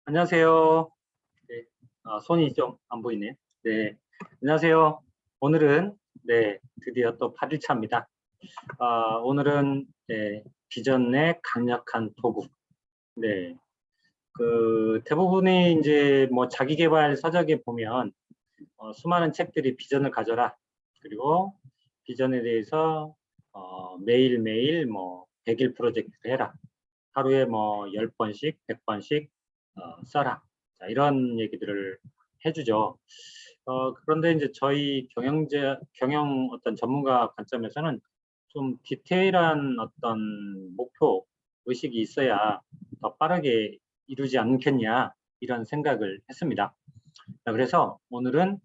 안녕하세요. 네, 손이 좀 안 보이네. 네, 안녕하세요. 오늘은 드디어 또 8일차입니다. 오늘은 비전의 강력한 도구. 네, 그 대부분의 이제 뭐 자기계발 서적에 보면 수많은 책들이 비전을 가져라. 그리고 비전에 대해서 매일매일 뭐 100일 프로젝트를 해라. 하루에 뭐 10번씩, 100번씩 써라. 자, 이런 얘기들을 해주죠. 그런데 이제 저희 경영 어떤 전문가 관점에서는 좀 디테일한 어떤 목표 의식이 있어야 더 빠르게 이루지 않겠냐 이런 생각을 했습니다. 자, 그래서 오늘은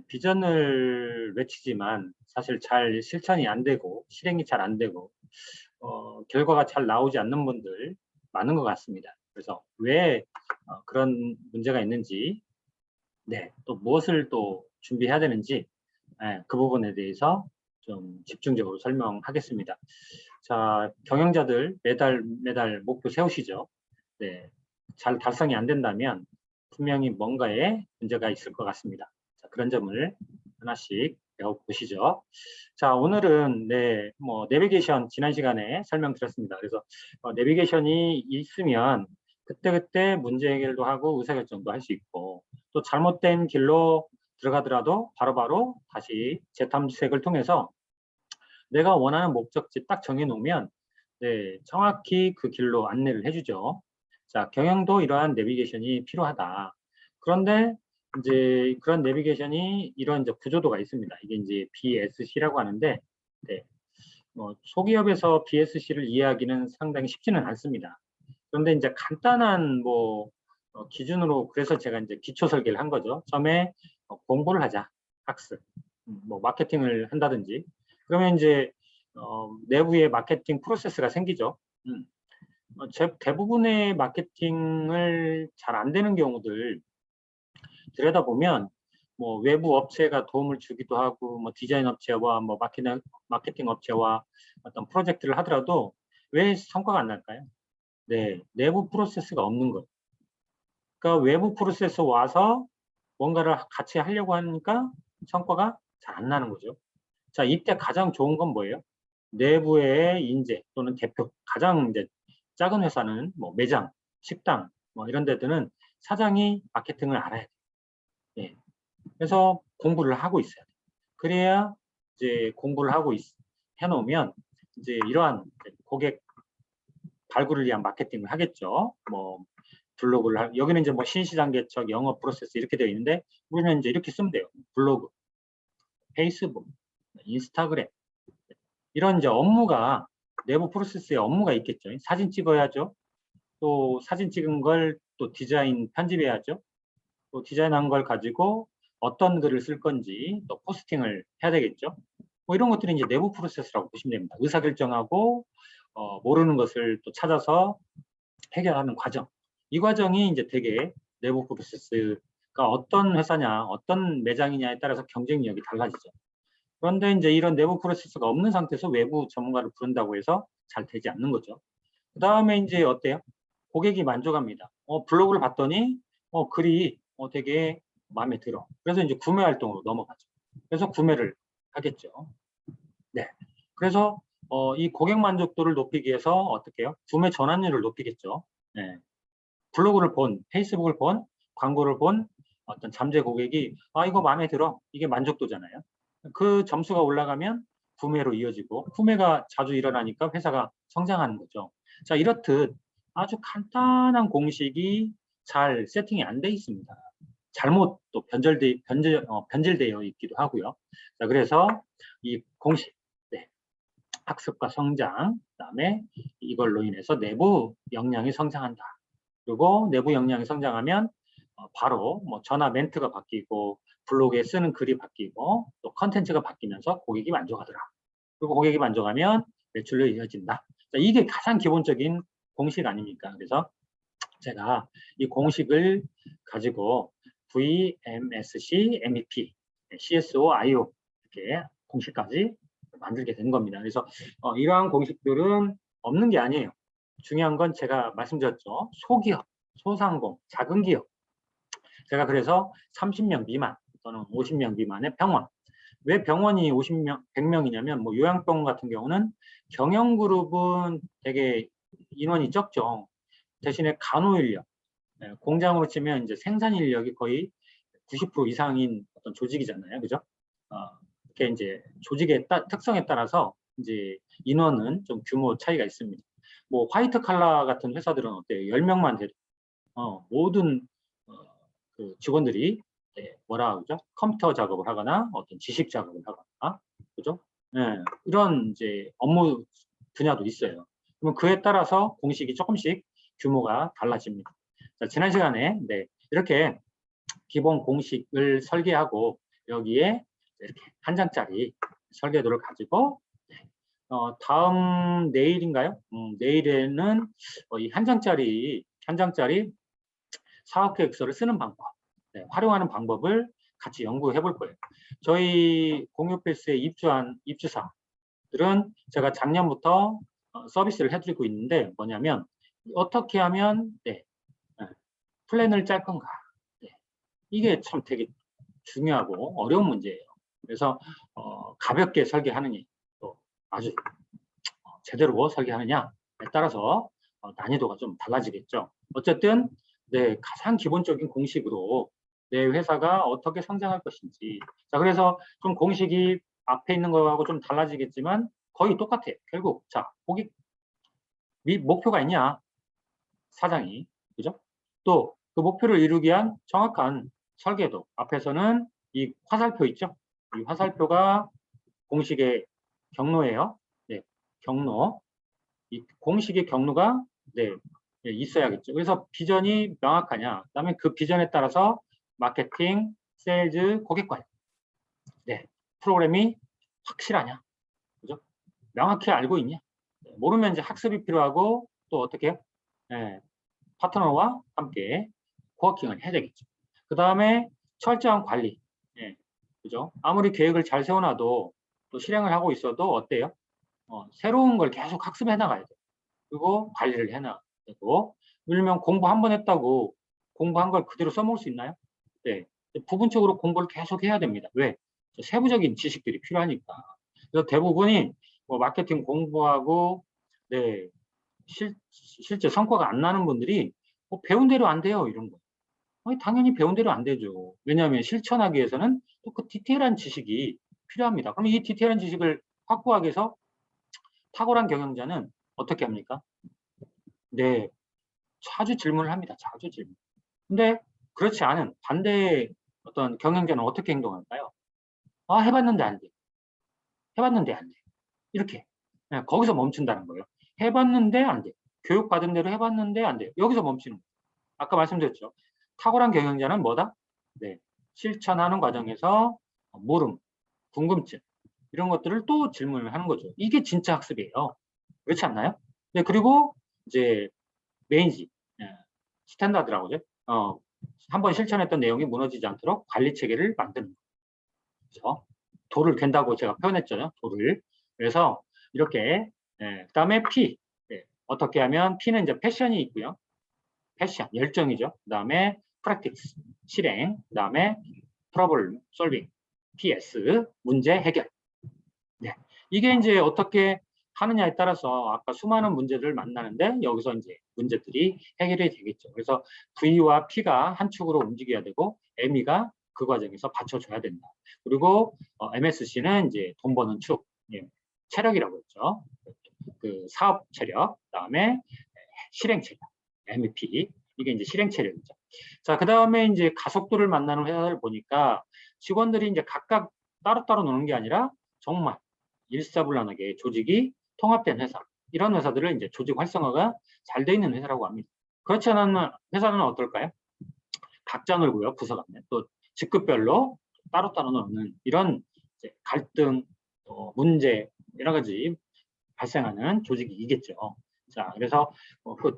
비전을 외치지만 사실 잘 실천이 안 되고 실행이 잘 안 되고 결과가 잘 나오지 않는 분들 많은 것 같습니다. 그래서 왜 그런 문제가 있는지, 또 무엇을 또 준비해야 되는지, 그 부분에 대해서 좀 집중적으로 설명하겠습니다. 자, 경영자들 매달 목표 세우시죠. 네, 잘 달성이 안 된다면 분명히 뭔가에 문제가 있을 것 같습니다. 자, 그런 점을 하나씩 배워보시죠. 자, 오늘은 뭐 내비게이션 지난 시간에 설명드렸습니다. 그래서 내비게이션이 있으면 그때그때 문제 해결도 하고 의사결정도 할 수 있고, 또 잘못된 길로 들어가더라도 바로바로 다시 재탐색을 통해서 내가 원하는 목적지 딱 정해놓으면 정확히 그 길로 안내를 해주죠. 자, 경영도 이러한 내비게이션이 필요하다. 그런데 이제 그런 내비게이션이 이런 이제 구조도가 있습니다. 이게 이제 BSC라고 하는데, 소기업에서 BSC를 이해하기는 상당히 쉽지는 않습니다. 그런데 이제 간단한 뭐 기준으로 그래서 제가 이제 기초 설계를 한 거죠. 처음에 공부를 하자, 학습, 뭐 마케팅을 한다든지 그러면 이제 내부에 마케팅 프로세스가 생기죠. 대부분의 마케팅을 잘 안 되는 경우들 들여다보면 뭐 외부 업체가 도움을 주기도 하고 뭐 디자인 업체와 뭐 마케팅 업체와 어떤 프로젝트를 하더라도 왜 성과가 안 날까요? 내부 프로세스가 없는 것. 그러니까 외부 프로세스 와서 뭔가를 같이 하려고 하니까 성과가 잘 안 나는 거죠. 자, 이때 가장 좋은 건 뭐예요? 내부의 인재 또는 대표, 가장 이제 작은 회사는 뭐 매장, 식당 뭐 이런 데들은 사장이 마케팅을 알아야 돼요. 예. 그래서 공부를 하고 있어야 돼요. 그래야 이제 공부를 하고 해놓으면 이제 이러한 고객 발굴을 위한 마케팅을 하겠죠. 뭐 블로그를 여기는 이제 뭐 신시장 개척, 영업 프로세스 이렇게 되어 있는데 우리는 이제 이렇게 쓰면 돼요. 블로그, 페이스북, 인스타그램 이런 이제 업무가 내부 프로세스에 업무가 있겠죠. 사진 찍어야죠. 또 사진 찍은 걸 또 디자인 편집해야죠. 또 디자인한 걸 가지고 어떤 글을 쓸 건지 또 포스팅을 해야 되겠죠. 뭐 이런 것들이 이제 내부 프로세스라고 보시면 됩니다. 의사결정하고 모르는 것을 또 찾아서 해결하는 과정. 이 과정이 이제 되게 내부 프로세스가 어떤 회사냐, 어떤 매장이냐에 따라서 경쟁력이 달라지죠. 그런데 이제 이런 내부 프로세스가 없는 상태에서 외부 전문가를 부른다고 해서 잘 되지 않는 거죠. 그 다음에 이제 어때요? 고객이 만족합니다. 블로그를 봤더니 글이 되게 마음에 들어. 그래서 이제 구매 활동으로 넘어가죠. 그래서 구매를 하겠죠. 네. 그래서 이 고객 만족도를 높이기 위해서 어떻게 해요? 구매 전환율을 높이겠죠. 네. 블로그를 본, 페이스북을 본, 광고를 본 어떤 잠재 고객이 이거 마음에 들어. 이게 만족도잖아요. 그 점수가 올라가면 구매로 이어지고 구매가 자주 일어나니까 회사가 성장하는 거죠. 자, 이렇듯 아주 간단한 공식이 잘 세팅이 안 돼 있습니다. 잘못 또 변질되어 있기도 하고요. 자, 그래서 이 공식, 학습과 성장, 그다음에 이걸로 인해서 내부 역량이 성장한다. 그리고 내부 역량이 성장하면 바로 뭐 전화 멘트가 바뀌고 블로그에 쓰는 글이 바뀌고 또 컨텐츠가 바뀌면서 고객이 만족하더라. 그리고 고객이 만족하면 매출로 이어진다. 자, 이게 가장 기본적인 공식 아닙니까? 그래서 제가 이 공식을 가지고 VMSC, MEP, CSO, IO 이렇게 공식까지 만들게 된 겁니다. 그래서 이러한 공식들은 없는 게 아니에요. 중요한 건 제가 말씀드렸죠. 소기업, 소상공, 작은 기업. 제가 그래서 30명 미만 또는 50명 미만의 병원. 왜 병원이 50명, 100명이냐면 뭐 요양병원 같은 경우는 경영그룹은 되게 인원이 적죠. 대신에 간호인력, 공장으로 치면 이제 생산 인력이 거의 90% 이상인 어떤 조직이잖아요. 그죠? 이렇게 이제 조직의 특성에 따라서 이제 인원은 좀 규모 차이가 있습니다. 뭐 화이트 칼라 같은 회사들은 어때요? 10명만 돼도 모든 그 직원들이 뭐라 그러죠? 컴퓨터 작업을 하거나 어떤 지식 작업을 하거나 그죠? 이런 이제 업무 분야도 있어요. 그러면 그에 따라서 공식이 조금씩 규모가 달라집니다. 자, 지난 시간에 이렇게 기본 공식을 설계하고 여기에 이렇게 한 장짜리 설계도를 가지고 다음 내일인가요? 내일에는 이 한 장짜리 사업계획서를 쓰는 방법, 활용하는 방법을 같이 연구해 볼 거예요. 저희 공유필스에 입주한 입주사들은 제가 작년부터 서비스를 해드리고 있는데 뭐냐면 어떻게 하면 플랜을 짤 건가. 이게 참 되게 중요하고 어려운 문제예요. 그래서 가볍게 설계하느냐, 또 아주 제대로 설계하느냐에 따라서 난이도가 좀 달라지겠죠. 어쨌든 가장 기본적인 공식으로 내 회사가 어떻게 성장할 것인지. 자, 그래서 좀 공식이 앞에 있는 거하고 좀 달라지겠지만 거의 똑같아요. 결국 자, 고객 목표가 있냐, 사장이, 그죠? 또 그 목표를 이루기 위한 정확한 설계도. 앞에서는 이 화살표 있죠? 이 화살표가 공식의 경로예요. 경로. 이 공식의 경로가 있어야겠죠. 그래서 비전이 명확하냐. 그다음에 그 비전에 따라서 마케팅, 세일즈, 고객 관리. 프로그램이 확실하냐. 그죠? 명확히 알고 있냐. 모르면 이제 학습이 필요하고 또 어떻게 해요? 파트너와 함께 코워킹을 해야 되겠죠. 그 다음에 철저한 관리. 그죠? 아무리 계획을 잘 세워놔도 또 실행을 하고 있어도 어때요? 새로운 걸 계속 학습해 나가야 돼요. 그리고 관리를 해 나가야 되고, 예를 들면 공부 한 번 했다고 공부한 걸 그대로 써먹을 수 있나요? 부분적으로 공부를 계속 해야 됩니다. 왜? 세부적인 지식들이 필요하니까. 그래서 대부분이 뭐 마케팅 공부하고 실제 성과가 안 나는 분들이 배운 대로 안 돼요, 이런 거. 당연히 배운 대로 안 되죠. 왜냐하면 실천하기 위해서는 또 그 디테일한 지식이 필요합니다. 그럼 이 디테일한 지식을 확보하기 위해서 탁월한 경영자는 어떻게 합니까? 자주 질문을 합니다. 자주 질문. 근데 그렇지 않은 반대의 어떤 경영자는 어떻게 행동할까요? 해봤는데 안 돼. 해봤는데 안 돼. 이렇게. 거기서 멈춘다는 거예요. 해봤는데 안 돼. 교육받은 대로 해봤는데 안 돼요. 여기서 멈추는 거예요. 아까 말씀드렸죠. 탁월한 경영자는 뭐다? 실천하는 과정에서 모름, 궁금증 이런 것들을 또 질문을 하는 거죠. 이게 진짜 학습이에요. 그렇지 않나요? 그리고 이제 메인지, 스탠다드라고 하죠. 한번 실천했던 내용이 무너지지 않도록 관리 체계를 만드는 거죠. 도를 갠다고 제가 표현했죠. 도를. 그래서 이렇게 그다음에 P. 어떻게 하면 P는 이제 패션이 있고요. 패션, 열정이죠. 그다음에 프랙티스, 실행. 그다음에 트러블 솔빙, PS, 문제 해결. 이게 이제 어떻게 하느냐에 따라서 아까 수많은 문제들을 만나는데 여기서 이제 문제들이 해결이 되겠죠. 그래서 V와 P가 한 축으로 움직여야 되고 ME가 그 과정에서 받쳐줘야 된다. 그리고 MSC는 이제 돈 버는 축, 체력이라고 했죠. 그 사업 체력, 그다음에 실행 체력, MEP 이게 이제 실행 체력이죠. 자, 그 다음에 이제 가속도를 만나는 회사를 보니까 직원들이 이제 각각 따로따로 노는 게 아니라 정말 일사불란하게 조직이 통합된 회사. 이런 회사들을 이제 조직 활성화가 잘 돼 있는 회사라고 합니다. 그렇지 않은 회사는 어떨까요? 각자 놀고요, 부서 간에. 또 직급별로 따로따로 노는 이런 이제 갈등, 문제, 여러 가지 발생하는 조직이 있겠죠. 자, 그래서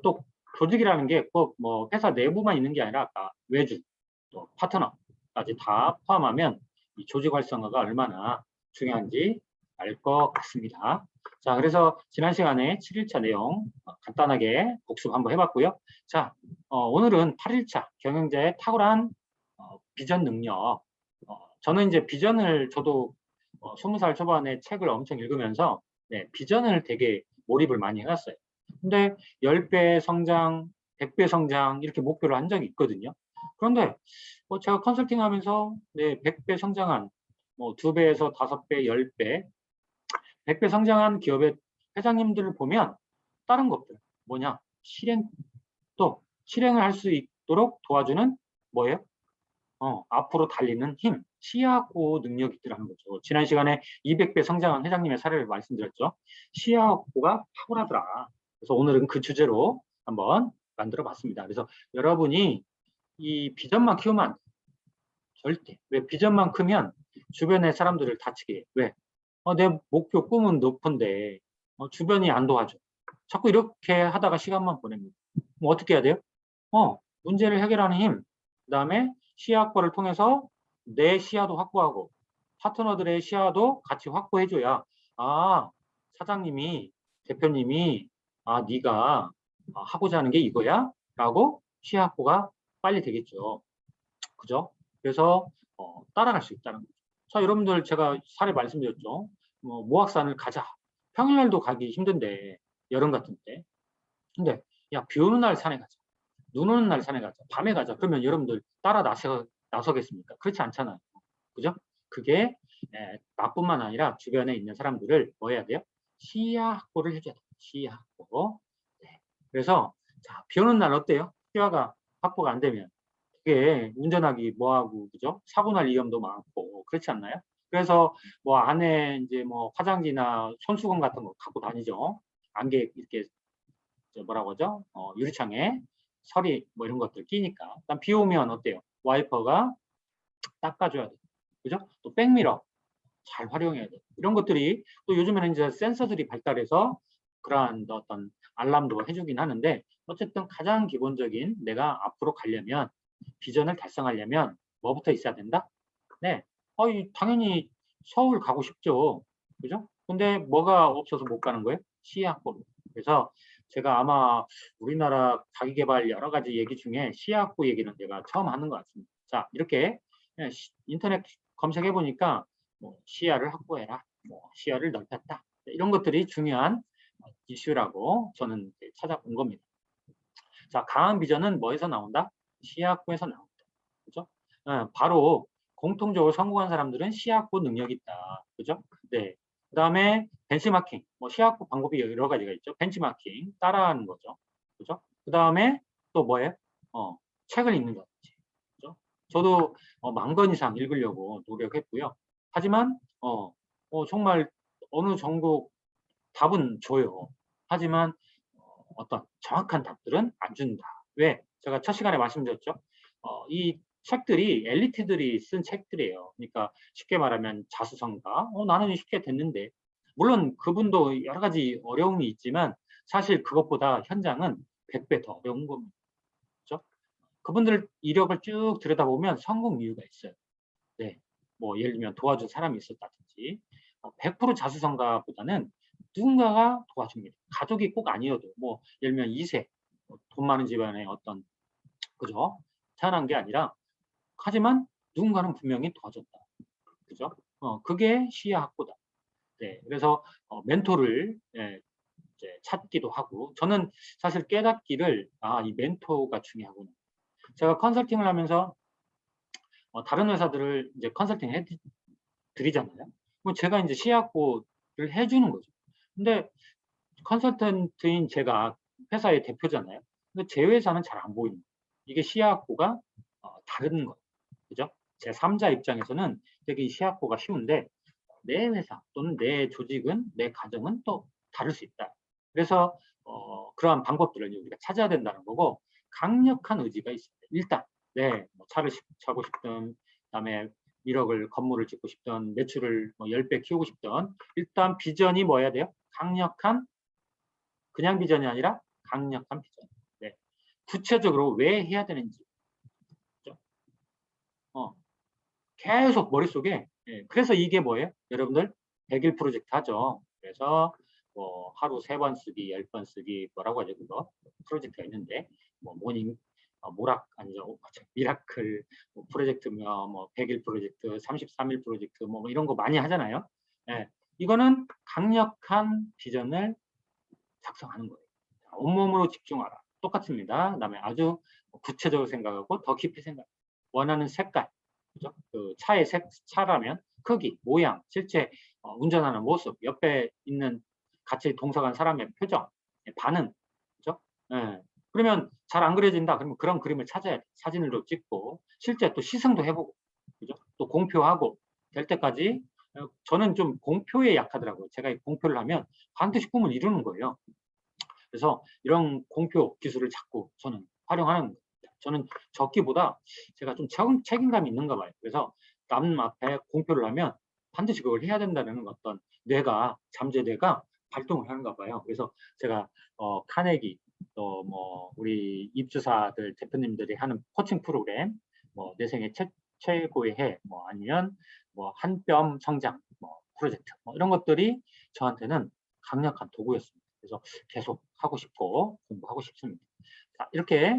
또 조직이라는 게 꼭 뭐 회사 내부만 있는 게 아니라 아까 외주, 또 파트너까지 다 포함하면 이 조직 활성화가 얼마나 중요한지 알 것 같습니다. 자, 그래서 지난 시간에 7일차 내용 간단하게 복습 한번 해봤고요. 자, 오늘은 8일차 경영자의 탁월한 비전 능력. 저는 이제 비전을 저도 20살 초반에 책을 엄청 읽으면서 네, 비전을 되게 몰입을 많이 해왔어요. 근데 10배 성장, 100배 성장 이렇게 목표를 한 적이 있거든요. 그런데 제가 컨설팅 하면서 네, 100배 성장한 2배에서 5배, 10배, 100배 성장한 기업의 회장님들을 보면 다른 것들 뭐냐? 또 실행을 할 수 있도록 도와주는 뭐예요? 앞으로 달리는 힘, 시야확보 능력이 있더라는 거죠. 지난 시간에 200배 성장한 회장님의 사례를 말씀드렸죠. 시야확보가 탁월하더라. 그래서 오늘은 그 주제로 한번 만들어 봤습니다. 그래서 여러분이 이 비전만 키우면 안 돼요. 절대. 왜 비전만 크면 주변의 사람들을 다치게 해요. 왜? 내 목표 꿈은 높은데 주변이 안 도와줘. 자꾸 이렇게 하다가 시간만 보냅니다. 뭐 어떻게 해야 돼요? 문제를 해결하는 힘, 그 다음에 시야 확보를 통해서 내 시야도 확보하고 파트너들의 시야도 같이 확보해줘야 사장님이, 대표님이 네가 하고자 하는 게 이거야? 라고 시야 확보가 빨리 되겠죠. 그죠? 그래서 따라갈 수 있다는 거죠. 자, 여러분들 제가 사례 말씀드렸죠. 모악산을 가자. 평일날도 가기 힘든데 여름 같은 때. 근데 야, 비 오는 날 산에 가자. 눈 오는 날 산에 가자. 밤에 가자. 그러면 여러분들 따라 나서겠습니까? 그렇지 않잖아요. 그죠? 그게 나뿐만 아니라 주변에 있는 사람들을 뭐 해야 돼요? 시야 확보를 해줘야 돼요. 시야 확보. 네. 그래서 자, 비 오는 날 어때요? 시야가 확보가 안 되면 그게 운전하기 뭐하고 그죠? 사고 날 위험도 많고 그렇지 않나요? 그래서 뭐 안에 이제 뭐 화장지나 손수건 같은 거 갖고 다니죠. 안개 이렇게 뭐라고 하죠? 유리창에 서리 뭐 이런 것들 끼니까. 일단 비 오면 어때요? 와이퍼가 닦아줘야 돼. 그죠? 또 백미러 잘 활용해야 돼. 이런 것들이 또 요즘에는 이제 센서들이 발달해서 그러한 어떤 알람도 해주긴 하는데 어쨌든 가장 기본적인 내가 앞으로 가려면 비전을 달성하려면 뭐부터 있어야 된다? 네. 당연히 서울 가고 싶죠. 그죠? 근데 뭐가 없어서 못 가는 거예요? 시야 확보. 그래서 제가 아마 우리나라 자기계발 여러 가지 얘기 중에 시야 확보 얘기는 제가 처음 하는 것 같습니다. 자, 이렇게 인터넷 검색해 보니까 뭐 시야를 확보해라, 뭐 시야를 넓혔다 이런 것들이 중요한 이슈라고 저는 찾아본 겁니다. 자, 강한 비전은 뭐에서 나온다? 시야 확보에서 나온다. 그죠? 바로 공통적으로 성공한 사람들은 시야 확보 능력이 있다. 그죠? 네. 그 다음에 벤치마킹, 뭐 시야 확보 방법이 여러 가지가 있죠. 벤치마킹, 따라하는 거죠. 그죠? 그 다음에 또 뭐예요? 책을 읽는 거지. 그죠? 저도 10,000권 이상 읽으려고 노력했고요. 하지만 정말 어느 정도 답은 줘요. 하지만 어떤 정확한 답들은 안 준다. 왜? 제가 첫 시간에 말씀드렸죠. 이 책들이 엘리트들이 쓴 책들이에요. 그러니까 쉽게 말하면 자수성가. 나는 쉽게 됐는데. 물론 그분도 여러 가지 어려움이 있지만 사실 그것보다 현장은 100배 더 어려운 겁니다. 그렇죠? 그분들 이력을 쭉 들여다보면 성공 이유가 있어요. 네. 뭐 예를 들면 도와준 사람이 있었다든지 100% 자수성가보다는 누군가가 도와줍니다. 가족이 꼭 아니어도 뭐 예를 들면 2세 돈 많은 집안의 어떤 그죠? 태어난 게 아니라 하지만 누군가는 분명히 도와줬다. 그죠? 그게 시야 확보다. 네. 그래서 멘토를 이제 찾기도 하고 저는 사실 깨닫기를 이 멘토가 중요하구나. 제가 컨설팅을 하면서 다른 회사들을 이제 컨설팅 드리잖아요. 그럼 제가 이제 시야 확보를 해주는 거죠. 근데 컨설턴트인 제가 회사의 대표잖아요. 근데 제 회사는 잘 안 보입니다. 이게 시야 확보가 다른 거예요. 그죠? 제 3자 입장에서는 되게 이 시야 확보가 쉬운데 내 회사 또는 내 조직은 내 가정은 또 다를 수 있다. 그래서 그러한 방법들을 우리가 찾아야 된다는 거고 강력한 의지가 있습니다. 일단 뭐 차를 사고 싶든 그다음에 1억을 건물을 짓고 싶든 매출을 뭐 10배 키우고 싶든 일단 비전이 뭐여야 돼요? 강력한 그냥 비전이 아니라 강력한 비전. 네. 구체적으로 왜 해야 되는지. 그렇죠? 계속 머릿속에 그래서 이게 뭐예요? 여러분들 100일 프로젝트 하죠. 그래서 뭐 하루 3번 쓰기, 10번 쓰기 뭐라고 하죠? 그거 프로젝트가 있는데 뭐 모닝 아니죠. 미라클 뭐 프로젝트, 뭐 100일 프로젝트, 33일 프로젝트, 뭐 이런 거 많이 하잖아요. 예, 이거는 강력한 비전을 작성하는 거예요. 온몸으로 집중하라. 똑같습니다. 그다음에 아주 구체적으로 생각하고 더 깊이 생각. 원하는 색깔, 그죠? 그 차의 차라면 크기, 모양, 실제 운전하는 모습, 옆에 있는 같이 동석한 사람의 표정, 반응, 그죠? 예. 그러면 잘 안 그려진다. 그러면 그런 그림을 찾아야 돼. 사진을 또 찍고 실제 또 시승도 해보고, 그죠? 또 공표하고 될 때까지. 저는 좀 공표에 약하더라고요. 제가 이 공표를 하면 반드시 꿈을 이루는 거예요. 그래서 이런 공표 기술을 자꾸 저는 활용하는 거예요. 저는 적기보다 제가 좀 책임감이 있는가 봐요. 그래서 남 앞에 공표를 하면 반드시 그걸 해야 된다는 어떤 잠재뇌가 발동을 하는가 봐요. 그래서 제가 카네기, 또 뭐 우리 입주사들 대표님들이 하는 코칭 프로그램, 뭐 내 생애 최고의 해, 뭐 아니면 뭐 한 뼘 성장 뭐 프로젝트, 뭐 이런 것들이 저한테는 강력한 도구였습니다. 그래서 계속 하고 싶고 공부하고 싶습니다. 자, 이렇게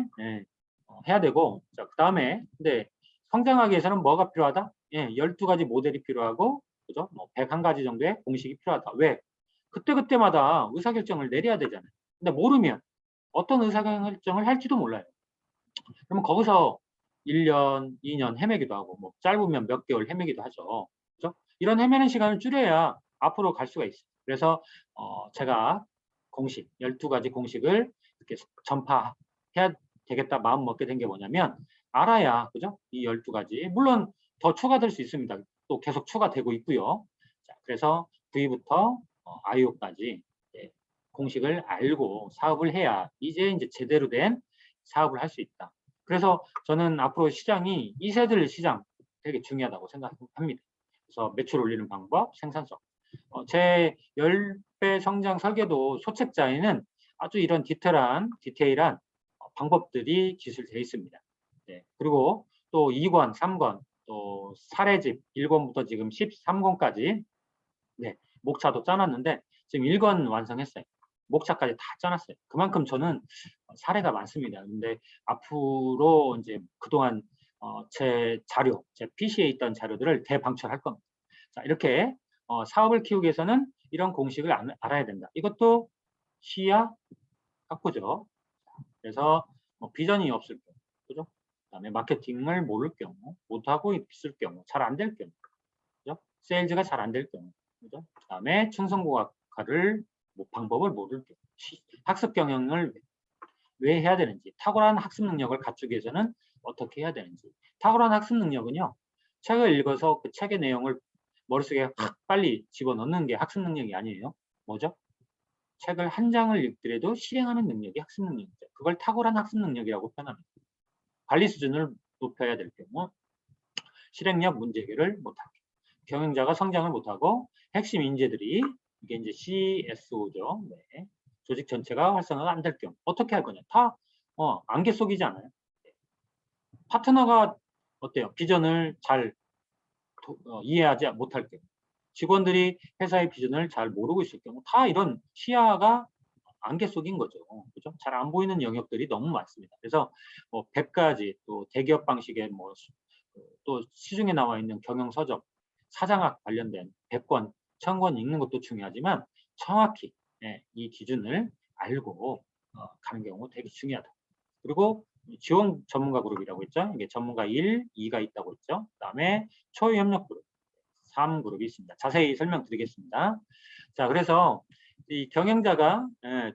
해야 되고, 자, 그 다음에 근데 성장하기 위해서는 뭐가 필요하다? 12가지 모델이 필요하고, 그죠? 뭐 101가지 정도의 공식이 필요하다. 왜? 그때그때마다 의사결정을 내려야 되잖아요. 근데 모르면 어떤 의사결정을 할지도 몰라요. 그러면 거기서 1년, 2년 헤매기도 하고, 뭐 짧으면 몇 개월 헤매기도 하죠. 그죠? 이런 헤매는 시간을 줄여야 앞으로 갈 수가 있어요. 그래서 제가 12가지 공식을 이렇게 전파해야 되겠다 마음 먹게 된 게 뭐냐면, 알아야, 그죠? 이 12가지. 물론 더 추가될 수 있습니다. 또 계속 추가되고 있고요. 자, 그래서 V부터 IO까지 공식을 알고 사업을 해야 이제 제대로 된 사업을 할 수 있다. 그래서 저는 앞으로 시장이 2세들 시장 되게 중요하다고 생각합니다. 그래서 매출 올리는 방법, 생산성. 제 10배 성장 설계도 소책자에는 아주 이런 디테일한 방법들이 기술되어 있습니다. 네. 그리고 또 2권, 3권, 또 사례집 1권부터 지금 13권까지 목차도 짜놨는데 지금 1권 완성했어요. 목차까지 다 짜놨어요. 그만큼 저는 사례가 많습니다. 근데 앞으로 이제 그동안 제 PC에 있던 자료들을 대방출할 겁니다. 자, 이렇게 사업을 키우기 위해서는 이런 공식을 알아야 된다. 이것도 시야 확보죠. 그래서 비전이 없을 경우, 그죠? 그다음에 마케팅을 모를 경우, 못하고 있을 경우, 잘 안 될 경우, 그죠? 세일즈가 잘 안 될 경우, 그죠? 그다음에 충성고학과를 방법을 모를 경우, 학습 경영을 왜 해야 되는지, 탁월한 학습 능력을 갖추기 위해서는 어떻게 해야 되는지. 탁월한 학습 능력은요, 책을 읽어서 그 책의 내용을 머릿속에 확 빨리 집어넣는 게 학습 능력이 아니에요. 뭐죠? 책을 한 장을 읽더라도 실행하는 능력이 학습 능력이죠. 그걸 탁월한 학습 능력이라고 표현합니다. 관리 수준을 높여야 될 경우, 실행력 문제 해결을 못하고, 경영자가 성장을 못하고, 핵심 인재들이, 이게 이제 CSO죠. 네. 조직 전체가 활성화가 안 될 경우, 어떻게 할 거냐? 다 안개 속이잖아요. 파트너가 어때요? 비전을 잘 이해하지 못할 경우, 직원들이 회사의 비전을 잘 모르고 있을 경우, 다 이런 시야가 안개 속인 거죠. 그죠? 잘 안 보이는 영역들이 너무 많습니다. 그래서 뭐 100가지 또 대기업 방식의 또 시중에 나와 있는 경영 서적, 사장학 관련된 100권, 1000권 읽는 것도 중요하지만 정확히 이 기준을 알고 가는 경우 되게 중요하다. 그리고 지원 전문가 그룹이라고 했죠. 이게 전문가 1, 2가 있다고 했죠. 그다음에 초협력 그룹 3그룹이 있습니다. 자세히 설명드리겠습니다. 자, 그래서 이 경영자가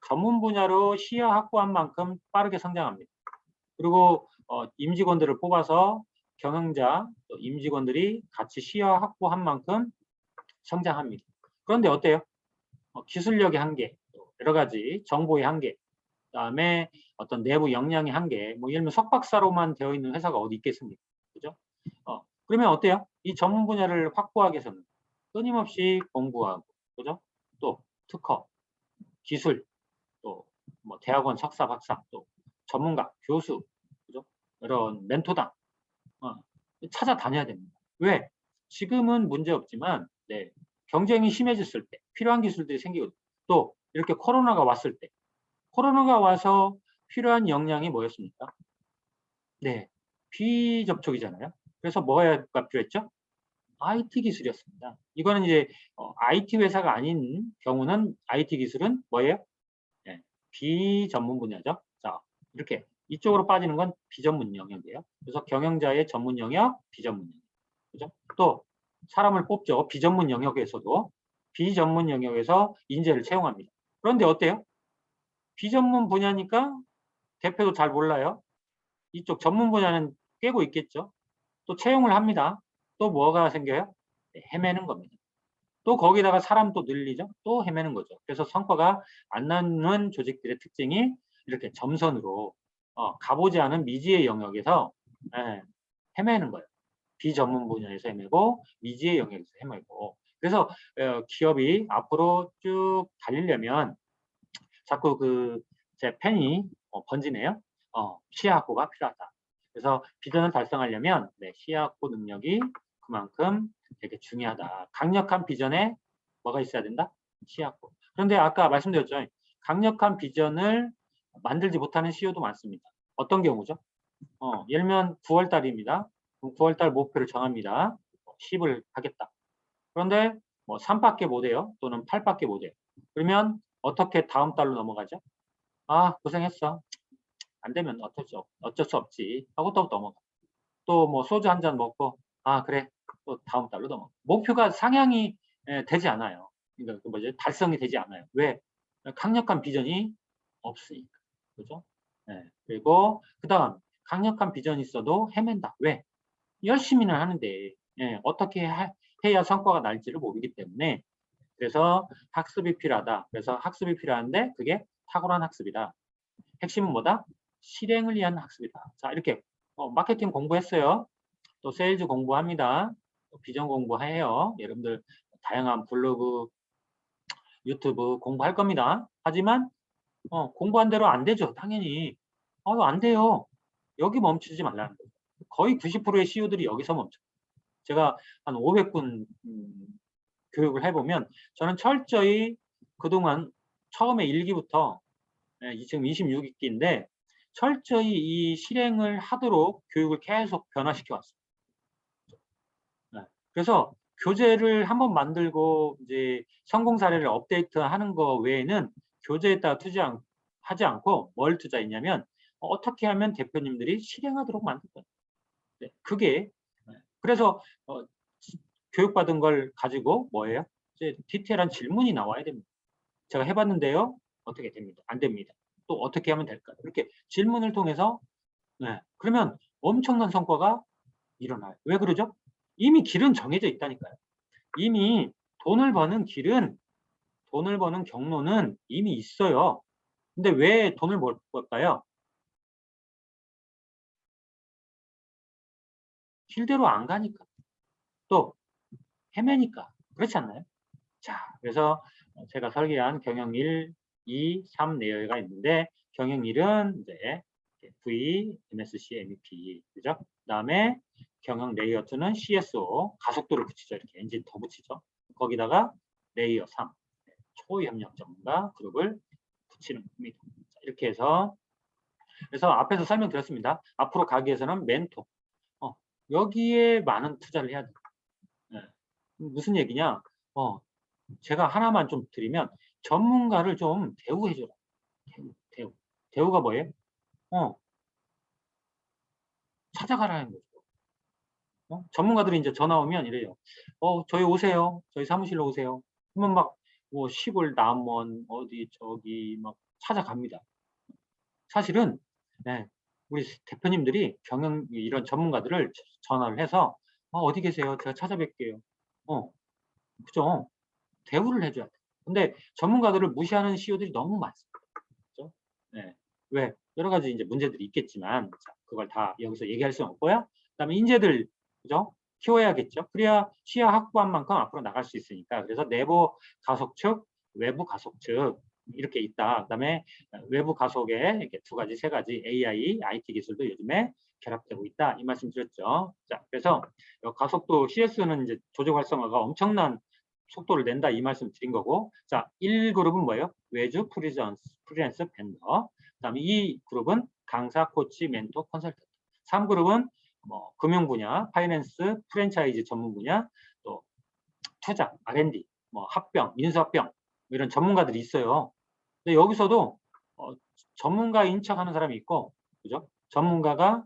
전문 분야로 시야 확보한 만큼 빠르게 성장합니다. 그리고 임직원들을 뽑아서 경영자, 또 임직원들이 같이 시야 확보한 만큼 성장합니다. 그런데 어때요? 기술력의 한계, 여러 가지 정보의 한계, 그다음에 어떤 내부 역량의 한계, 뭐 예를 들면 석박사로만 되어 있는 회사가 어디 있겠습니까? 그죠? 그러면 어때요? 이 전문 분야를 확보하기 위해서는 끊임없이 공부하고, 그죠? 또 특허, 기술, 또 뭐 대학원 석사, 박사, 또 전문가, 교수, 그죠? 이런 멘토당 찾아다녀야 됩니다. 왜? 지금은 문제 없지만 경쟁이 심해졌을 때 필요한 기술들이 생기거든요. 또 이렇게 코로나가 왔을 때, 코로나가 와서 필요한 역량이 뭐였습니까? 네, 비접촉이잖아요. 그래서 뭐가 필요했죠? IT 기술이었습니다. 이거는 이제 IT 회사가 아닌 경우는 IT 기술은 뭐예요? 네, 비전문 분야죠. 자, 이렇게 이쪽으로 빠지는 건 비전문 영역이에요. 그래서 경영자의 전문 영역, 비전문 영역. 그죠? 또 사람을 뽑죠. 비전문 영역에서도 비전문 영역에서 인재를 채용합니다. 그런데 어때요? 비전문 분야니까 대표도 잘 몰라요. 이쪽 전문 분야는 깨고 있겠죠. 또 채용을 합니다. 또 뭐가 생겨요? 네, 헤매는 겁니다. 또 거기다가 사람 또 늘리죠. 또 헤매는 거죠. 그래서 성과가 안 나는 조직들의 특징이 이렇게 점선으로 가보지 않은 미지의 영역에서 헤매는 거예요. 비전문 분야에서 헤매고 미지의 영역에서 헤매고. 그래서 기업이 앞으로 쭉 달리려면 자꾸 제 펜이 번지네요. 시야 확보가 필요하다. 그래서 비전을 달성하려면 시야 확보 능력이 그만큼 되게 중요하다. 강력한 비전에 뭐가 있어야 된다? 시야 확보. 그런데 아까 말씀드렸죠. 강력한 비전을 만들지 못하는 CEO도 많습니다. 어떤 경우죠? 예를 들면 9월 달입니다. 9월 달 목표를 정합니다. 10을 하겠다. 그런데 뭐 3밖에 못 해요. 또는 8밖에 못 해요. 그러면 어떻게 다음 달로 넘어가죠? 아, 고생했어. 안 되면 어쩔 수 없지. 하고 또 넘어가. 또 뭐 소주 한 잔 먹고, 아, 그래. 또 다음 달로 넘어가. 목표가 상향이 되지 않아요. 그러니까 달성이 되지 않아요. 왜? 강력한 비전이 없으니까. 그죠? 그리고 그 다음, 강력한 비전이 있어도 헤맨다. 왜? 열심히는 하는데, 어떻게 해야 성과가 날지를 모르기 때문에 그래서 학습이 필요하다. 그래서 학습이 필요한데 그게 탁월한 학습이다. 핵심은 뭐다? 실행을 위한 학습이다. 자, 이렇게 마케팅 공부했어요. 또 세일즈 공부합니다. 또 비전 공부해요. 여러분들 다양한 블로그, 유튜브 공부할 겁니다. 하지만 공부한 대로 안 되죠. 당연히. 안 돼요. 여기 멈추지 말라는 거예요. 거의 90%의 CEO들이 여기서 멈춰요. 제가 한 500분 교육을 해보면 저는 철저히 그동안 처음에 1기부터 지금 26기인데 철저히 이 실행을 하도록 교육을 계속 변화시켜 왔어요. 그래서 교재를 한번 만들고 이제 성공 사례를 업데이트하는 거 외에는 교재에다가 하지 않고 뭘 투자했냐면 어떻게 하면 대표님들이 실행하도록 만들 거예요. 그게 그래서 교육받은 걸 가지고 뭐예요? 이제 디테일한 질문이 나와야 됩니다. 제가 해봤는데요. 어떻게 됩니다. 안 됩니다. 또 어떻게 하면 될까요? 이렇게 질문을 통해서 그러면 엄청난 성과가 일어나요. 왜 그러죠? 이미 길은 정해져 있다니까요. 이미 돈을 버는 길은 돈을 버는 경로는 이미 있어요. 근데 왜 돈을 벌까요? 길대로 안 가니까. 또 헤매니까. 그렇지 않나요? 자, 그래서 제가 설계한 경영 1, 2, 3 레이어가 있는데 경영 1은 이제 V, MSC, MEP 그죠? 그다음에 경영 레이어 2는 CSO 가속도를 붙이죠. 이렇게 엔진 더 붙이죠. 거기다가 레이어 3 초협력 전문가 그룹을 붙이는 겁니다. 이렇게 해서 그래서 앞에서 설명드렸습니다. 앞으로 가기 위해서는 멘토 여기에 많은 투자를 해야 돼요. 무슨 얘기냐? 제가 하나만 좀 드리면 전문가를 좀 대우해줘라. 대우. 대우가 뭐예요? 찾아가라는 거죠. 전문가들이 이제 전화 오면 이래요. 저희 오세요. 저희 사무실로 오세요. 그러면 뭐 시골 남원 어디 저기 막 찾아갑니다. 사실은 우리 대표님들이 경영 이런 전문가들을 전화를 해서 어디 계세요? 제가 찾아뵐게요. 그죠? 대우를 해줘야 돼. 근데 전문가들을 무시하는 CEO들이 너무 많습니다. 그죠? 왜? 여러 가지 이제 문제들이 있겠지만, 그걸 다 여기서 얘기할 수는 없고요. 그 다음에 인재들, 그죠? 키워야겠죠. 그래야 시야 확보한 만큼 앞으로 나갈 수 있으니까. 그래서 내부 가속측, 외부 가속측, 이렇게 있다. 그 다음에 외부 가속에 이렇게 2가지, 3가지 AI, IT 기술도 요즘에 결합되고 있다. 이 말씀 드렸죠. 자, 그래서 가속도 CS는 이제 조직 활성화가 엄청난 속도를 낸다 이 말씀 드린 거고 자 1그룹은 뭐예요? 외주 프리랜서 벤더 그 다음에 2그룹은 강사 코치 멘토 컨설턴트 3그룹은 뭐 금융 분야, 파이낸스, 프랜차이즈 전문 분야, 또 투자, R&D, 뭐 합병, 인수합병 이런 전문가들이 있어요. 근데 여기서도 전문가인 척하는 사람이 있고, 그죠? 전문가가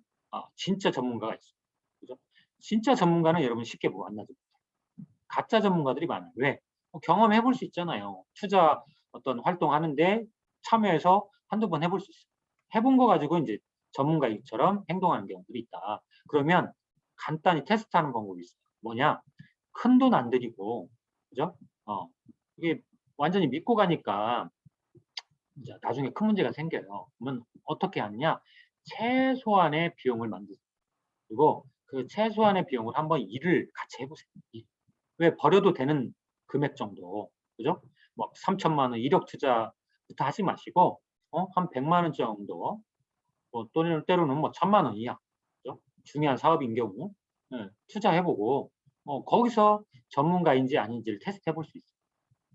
진짜 전문가가 있어요. 그죠? 진짜 전문가는 여러분 쉽게 만나죠. 가짜 전문가들이 많아요. 왜? 경험해 볼 수 있잖아요. 투자 어떤 활동하는데 참여해서 한두 번 해볼 수 있어요. 해본 거 가지고 이제 전문가처럼 행동하는 경우들이 있다. 그러면 간단히 테스트하는 방법이 있어요. 뭐냐? 큰 돈 안 들이고, 그죠? 이게 완전히 믿고 가니까 이제 나중에 큰 문제가 생겨요. 그러면 어떻게 하느냐? 최소한의 비용을 만드세요. 그리고 그 최소한의 비용을 한번 일을 같이 해보세요. 왜 버려도 되는 금액 정도, 그죠? 뭐 3천만 원, 1억 투자부터 하지 마시고 한 100만 원 정도, 뭐 때로는 뭐 1,000만 원 이하, 그죠? 중요한 사업인 경우 투자해보고 거기서 전문가인지 아닌지를 테스트해 볼 수 있어요.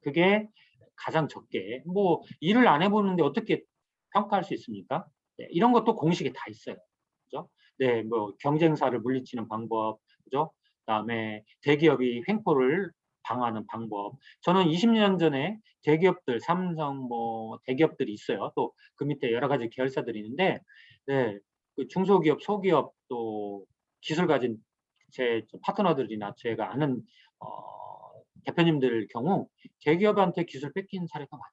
그게 가장 적게 뭐 일을 안 해보는데 어떻게 평가할 수 있습니까? 네, 이런 것도 공식에 다 있어요. 그죠? 네, 뭐 경쟁사를 물리치는 방법, 그죠? 그다음에 대기업이 횡포를 방어하는 방법. 저는 20년 전에 대기업들, 삼성 뭐 대기업들이 있어요. 또 그 밑에 여러 가지 계열사들이 있는데, 네, 그 중소기업, 소기업 또 기술 가진 제 파트너들이나 제가 아는 대표님들 경우 대기업한테 기술 뺏기는 사례가 많아요.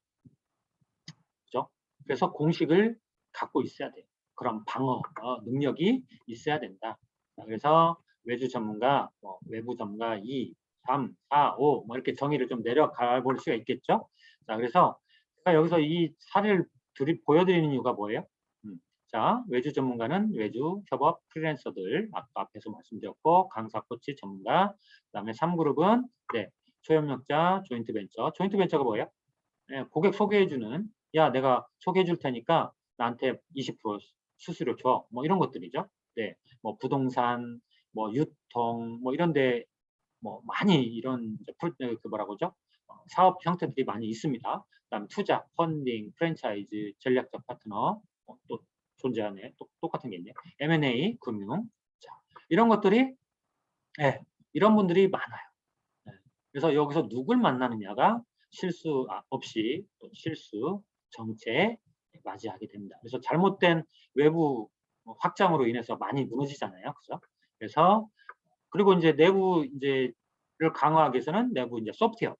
그죠? 그래서 공식을 갖고 있어야 돼요. 그런 방어 능력이 있어야 된다. 그래서 외주 전문가, 외부 전문가 2, 3, 4, 5 뭐 이렇게 정의를 좀 내려가 볼 수가 있겠죠. 자, 그래서 제가 여기서 이 사례를 보여드리는 이유가 뭐예요? 자, 외주 전문가는 외주, 협업, 프리랜서들 아까 앞에서 말씀드렸고 강사, 코치, 전문가 그다음에 3그룹은 네, 초협력자, 조인트 벤처. 조인트 벤처가 뭐예요? 네, 고객 소개해주는 야 내가 소개해줄 테니까 나한테 20% 수수료 줘. 뭐 이런 것들이죠. 네, 뭐 부동산, 뭐 유통, 뭐 이런데 뭐 많이 이런 그 뭐라고 하죠? 사업 형태들이 많이 있습니다. 그다음 투자, 펀딩, 프랜차이즈, 전략적 파트너 또 존재하네. 또 똑같은 게 있네. M&A, 금융. 자, 이런 것들이 네, 이런 분들이 많아요. 네. 그래서 여기서 누굴 만나느냐가 실수 없이 또 실수, 정체 맞이하게 됩니다. 그래서 잘못된 외부 확장으로 인해서 많이 무너지잖아요. 그죠? 그래서 그리고 이제 내부 이제를 강화하기 위해서는 내부 이제 소프트웨어.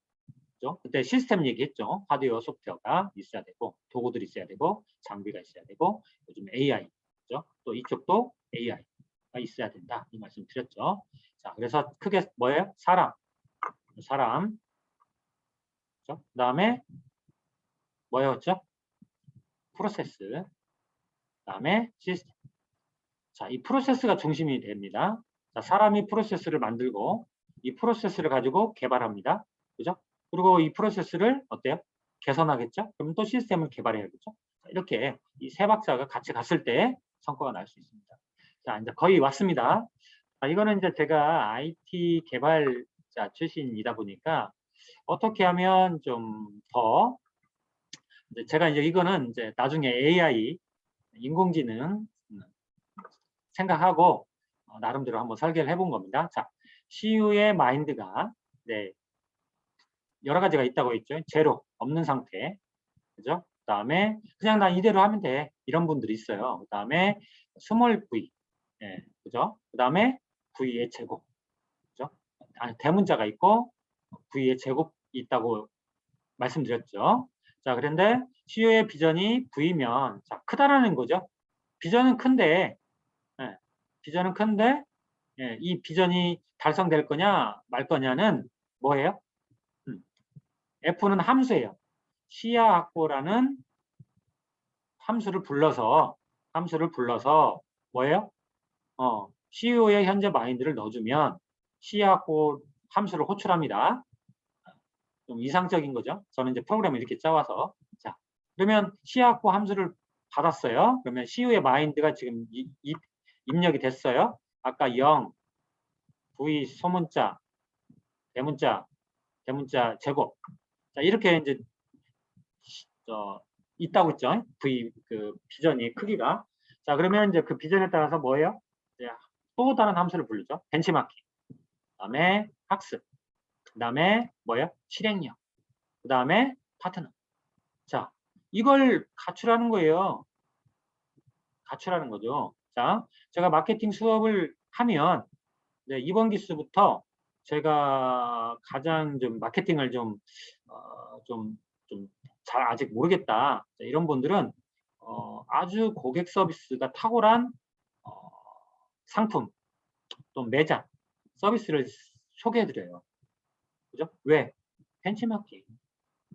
그죠? 그때 시스템 얘기했죠. 하드웨어, 소프트웨어가 있어야 되고, 도구들이 있어야 되고, 장비가 있어야 되고, 요즘 AI, 그죠? 또 이쪽도 AI가 있어야 된다. 이 말씀 드렸죠. 자, 그래서 크게 뭐예요? 사람, 그죠? 그 다음에 뭐였죠? 프로세스, 그 다음에 시스템. 자, 이 프로세스가 중심이 됩니다. 자, 사람이 프로세스를 만들고 이 프로세스를 가지고 개발합니다. 그죠? 그리고 이 프로세스를 어때요? 개선하겠죠? 그럼 또 시스템을 개발해야겠죠? 자, 이렇게 이 세 박자가 같이 갔을 때 성과가 날 수 있습니다. 자, 이제 거의 왔습니다. 자, 이거는 이제 제가 IT 개발자 출신이다 보니까 어떻게 하면 좀 더 제가 이제 이거는 이제 나중에 AI 인공지능 생각하고 나름대로 한번 설계를 해본 겁니다. 자, CU의 마인드가 네, 여러 가지가 있다고 했죠. 제로 없는 상태, 그죠? 그다음에 그냥 나 이대로 하면 돼 이런 분들이 있어요. 그다음에 스몰 V, 예, 그죠? 그다음에 V의 제곱, 그죠? 아니, 대문자가 있고 V의 제곱이 있다고 말씀드렸죠. 자, 그런데 CU의 비전이 V면 자, 크다라는 거죠. 비전은 큰데, 예, 비전은 큰데 이 비전이 달성될 거냐 말 거냐는 뭐예요? F는 함수예요. 시야 확보라는 함수를 불러서 뭐예요? CEO의 현재 마인드를 넣어주면 시야 확보 함수를 호출합니다. 좀 이상적인 거죠. 저는 이제 프로그램을 이렇게 짜와서 자 그러면 시야 확보 함수를 받았어요. 그러면 CEO의 마인드가 지금 입력이 됐어요. 아까 0, V 소문자, 대문자, 대문자 제곱. 자, 이렇게 이제 있다고 했죠. V 그 비전이 크기가. 자, 그러면 이제 그 비전에 따라서 뭐예요? 또 다른 함수를 부르죠. 벤치마킹. 그다음에 학습. 그다음에 뭐예요? 실행력. 그다음에 파트너. 자, 이걸 갖추라는 거예요. 갖추라는 거죠. 자, 제가 마케팅 수업을 하면 이번 기수부터 제가 가장 좀 마케팅을 좀 잘 아직 모르겠다. 이런 분들은 아주 고객 서비스가 탁월한 상품 또 매장 서비스를 소개해 드려요. 그죠? 왜? 벤치마킹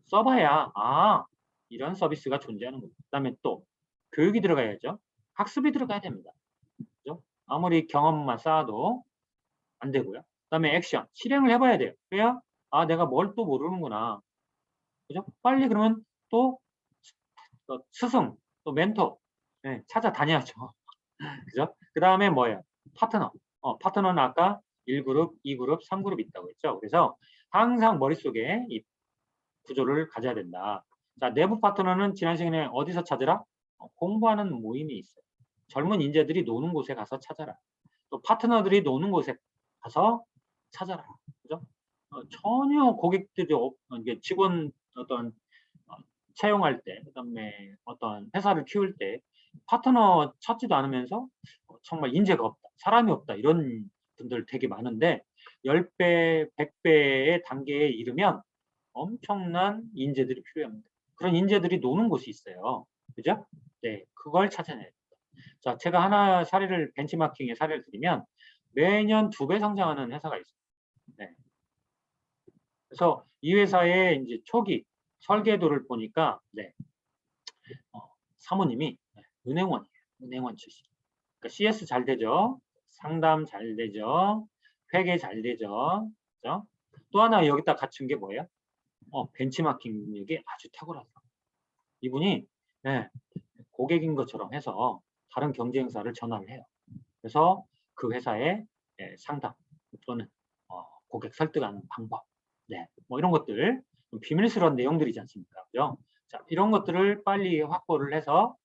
써봐야 이런 서비스가 존재하는 거죠. 그다음에 또 교육이 들어가야죠. 학습이 들어가야 됩니다. 그죠? 아무리 경험만 쌓아도 안 되고요. 그다음에 액션 실행을 해봐야 돼요. 그래야 내가 뭘 또 모르는구나. 그죠? 빨리 그러면 또 스승 또 멘토 찾아다녀야죠. 그죠? 그 다음에 뭐예요? 파트너. 파트너는 아까 1그룹, 2그룹, 3그룹 있다고 했죠. 그래서 항상 머릿속에 이 구조를 가져야 된다. 자, 내부 파트너는 지난 시간에 어디서 찾으라? 공부하는 모임이 있어요. 젊은 인재들이 노는 곳에 가서 찾아라. 또 파트너들이 노는 곳에 가서 찾아라. 그죠? 전혀 고객들이 이게 직원 어떤 채용할 때, 그다음에 어떤 회사를 키울 때 파트너 찾지도 않으면서 정말 인재가 없다, 사람이 없다 이런 분들 되게 많은데 10배, 100배의 단계에 이르면 엄청난 인재들이 필요합니다. 그런 인재들이 노는 곳이 있어요. 그죠? 네, 그걸 찾아내야 됩니다. 자, 제가 하나 사례를 벤치마킹의 사례를 드리면 매년 2배 성장하는 회사가 있어요. 네. 그래서 이 회사의 이제 초기 설계도를 보니까 사모님이 은행원이에요. 은행원 출신. 그러니까 CS 잘 되죠. 상담 잘 되죠. 회계 잘 되죠. 그죠? 또 하나 여기다 갖춘 게 뭐예요? 벤치마킹 능력이 아주 탁월하다. 이분이 고객인 것처럼 해서 다른 경쟁사를 전화를 해요. 그래서 그 회사의 상담 또는 고객 설득하는 방법, 뭐 이런 것들 비밀스러운 내용들이지 않습니까? 그죠? 자, 이런 것들을 빨리 확보를 해서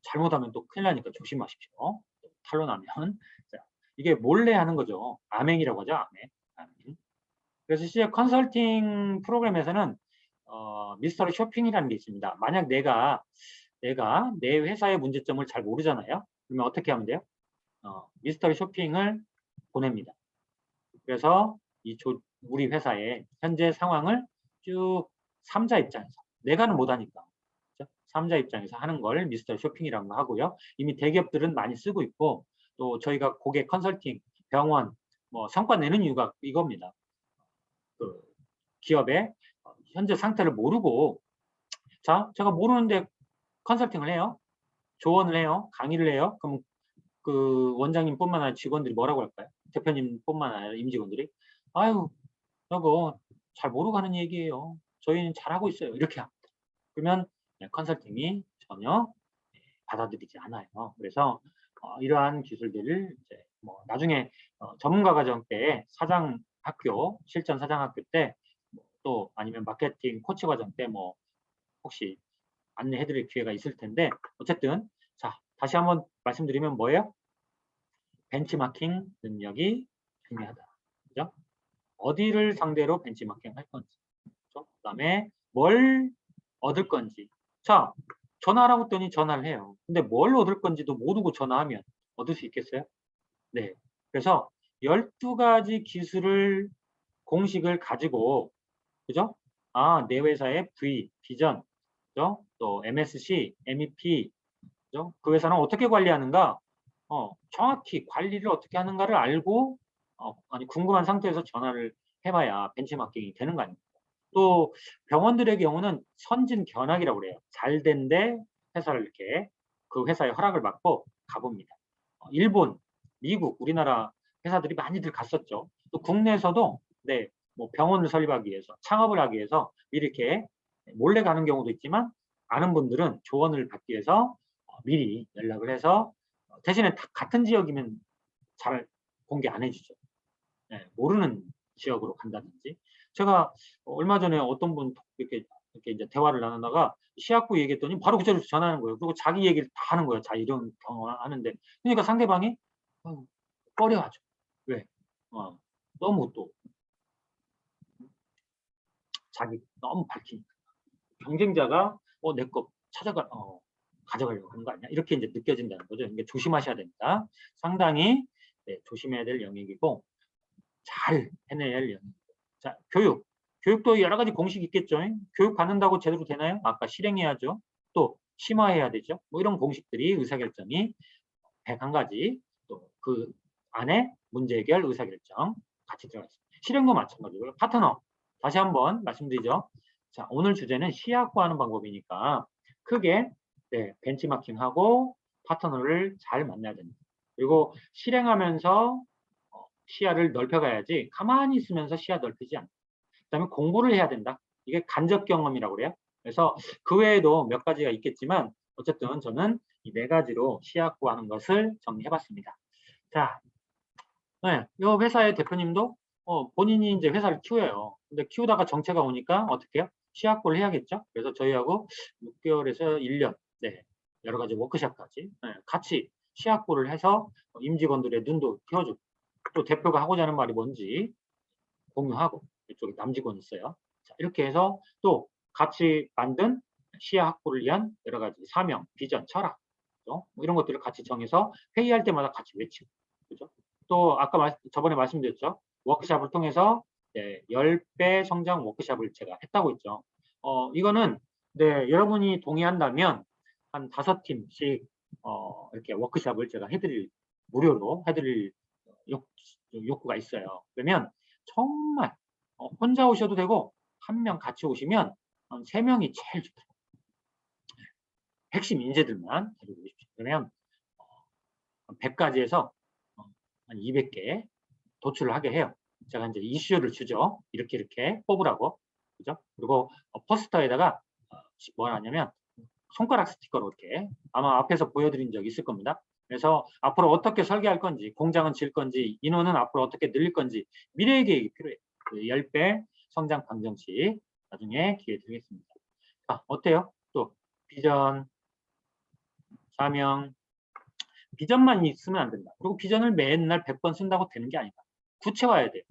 잘못하면 또 큰일 나니까 조심하십시오. 탄로나면 자, 이게 몰래 하는 거죠. 아맹이라고 하죠. 아맹. 그래서 실제 컨설팅 프로그램에서는 미스터리 쇼핑이라는 게 있습니다. 만약 내가 내 회사의 문제점을 잘 모르잖아요. 그러면 어떻게 하면 돼요? 미스터리 쇼핑을 보냅니다. 그래서 우리 회사의 현재 상황을 쭉 3자 입장에서 내가는 못하니까 3자 입장에서 하는 걸 미스터리 쇼핑이라고 하고요. 이미 대기업들은 많이 쓰고 있고 또 저희가 고객 컨설팅, 병원 뭐 성과 내는 이유가 이겁니다. 그 기업의 현재 상태를 모르고 자, 제가 모르는데 컨설팅을 해요. 조언을 해요. 강의를 해요. 그럼 그 원장님뿐만 아니라 직원들이 뭐라고 할까요? 대표님뿐만 아니라 임직원들이 아유, 이거 잘 모르고 하는 얘기예요. 저희는 잘하고 있어요. 이렇게 합니다. 그러면 컨설팅이 전혀 받아들이지 않아요. 그래서 이러한 기술들을 이제 뭐 나중에 전문가 과정 때 사장 학교, 실전 사장 학교 때 또 아니면 마케팅 코치 과정 때 뭐 혹시 안내해 드릴 기회가 있을 텐데 어쨌든 자, 다시 한번 말씀드리면 뭐예요? 벤치마킹 능력이 중요하다. 그죠? 어디를 상대로 벤치마킹 할 건지. 그죠? 그다음에 뭘 얻을 건지. 자, 전화하라고 했더니 전화를 해요. 근데 뭘 얻을 건지도 모르고 전화하면 얻을 수 있겠어요? 네. 그래서 12가지 기술을 공식을 가지고 그죠? 내 회사의 V, 비전, 그죠? 또 MSC, MEP, 그죠? 그 회사는 어떻게 관리하는가? 정확히 관리를 어떻게 하는가를 알고 아니 궁금한 상태에서 전화를 해봐야 벤치마킹이 되는 거 아닙니까? 또 병원들의 경우는 선진 견학이라고 그래요. 잘 된데 회사를 이렇게 그 회사의 허락을 받고 가봅니다. 일본, 미국, 우리나라 회사들이 많이들 갔었죠. 또 국내에서도 뭐 병원을 설립하기 위해서 창업을 하기 위해서 이렇게 몰래 가는 경우도 있지만 아는 분들은 조언을 받기 위해서 미리 연락을 해서 대신에 같은 지역이면 잘 공개 안 해주죠. 모르는 지역으로 간다든지. 제가 얼마 전에 어떤 분 이렇게 이제 대화를 나누다가 시약부 얘기했더니 바로 그 자리에서 전화하는 거예요. 그리고 자기 얘기를 다 하는 거예요. 자, 이런 경험 하는데. 그러니까 상대방이 꺼려하죠. 왜? 너무 또 자기 너무 밝히니까. 경쟁자가 내 거 가져가려고 하는 거 아니야? 이렇게 이제 느껴진다는 거죠. 이게 조심하셔야 됩니다. 상당히 조심해야 될 영역이고 잘 해낼 영역. 자, 교육도 여러 가지 공식이 있겠죠. 교육 받는다고 제대로 되나요? 아까 실행해야죠. 또 심화해야 되죠. 뭐 이런 공식들이 의사결정이 101가지, 또 그 안에 문제 해결 의사결정 같이 들어가 있습니다. 실행도 마찬가지고요. 파트너 다시 한번 말씀드리죠. 자, 오늘 주제는 시야 확보하는 방법이니까 크게 벤치마킹하고 파트너를 잘 만나야 됩니다. 그리고 실행하면서 시야를 넓혀가야지 가만히 있으면서 시야 넓히지 않다. 그다음에 공부를 해야 된다. 이게 간접 경험이라고 그래요. 그래서 그 외에도 몇 가지가 있겠지만 어쨌든 저는 이 4가지로 시야 확보하는 것을 정리해봤습니다. 자, 이 회사의 대표님도 본인이 이제 회사를 키워요. 근데 키우다가 정체가 오니까 어떻게 해요? 시야 확보를 해야겠죠. 그래서 저희하고 6개월에서 1년, 여러 가지 워크숍까지 같이 시야 확보를 해서 임직원들의 눈도 띄워주고, 또 대표가 하고자 하는 말이 뭔지 공유하고, 이쪽에 남직원이 있어요. 자, 이렇게 해서 또 같이 만든 시야 확보를 위한 여러 가지 사명, 비전, 철학, 뭐 이런 것들을 같이 정해서 회의할 때마다 같이 외치고, 그죠? 또 아까 저번에 말씀드렸죠. 워크숍을 통해서 10배 성장 워크숍을 제가 했다고 했죠. 이거는 여러분이 동의한다면 한 5팀씩 이렇게 워크숍을 제가 무료로 해드릴 욕구가 있어요. 그러면 정말 혼자 오셔도 되고 한 명 같이 오시면 3명이 제일 좋더라고요. 핵심 인재들만 데리고 오십시오. 그러면 100가지에서 한 200개 도출을 하게 해요. 제가 이제 이슈를 주죠. 이렇게 뽑으라고. 그죠? 그리고 포스터에다가 뭘 하냐면 손가락 스티커로 이렇게 아마 앞에서 보여드린 적 있을 겁니다. 그래서 앞으로 어떻게 설계할 건지, 공장은 질 건지, 인원은 앞으로 어떻게 늘릴 건지 미래 계획이 필요해요. 그 10배 성장 방정식 나중에 기회 드리겠습니다. 어때요? 또 비전, 사명, 비전만 있으면 안 된다. 그리고 비전을 맨날 100번 쓴다고 되는 게 아니다. 구체화해야 돼요.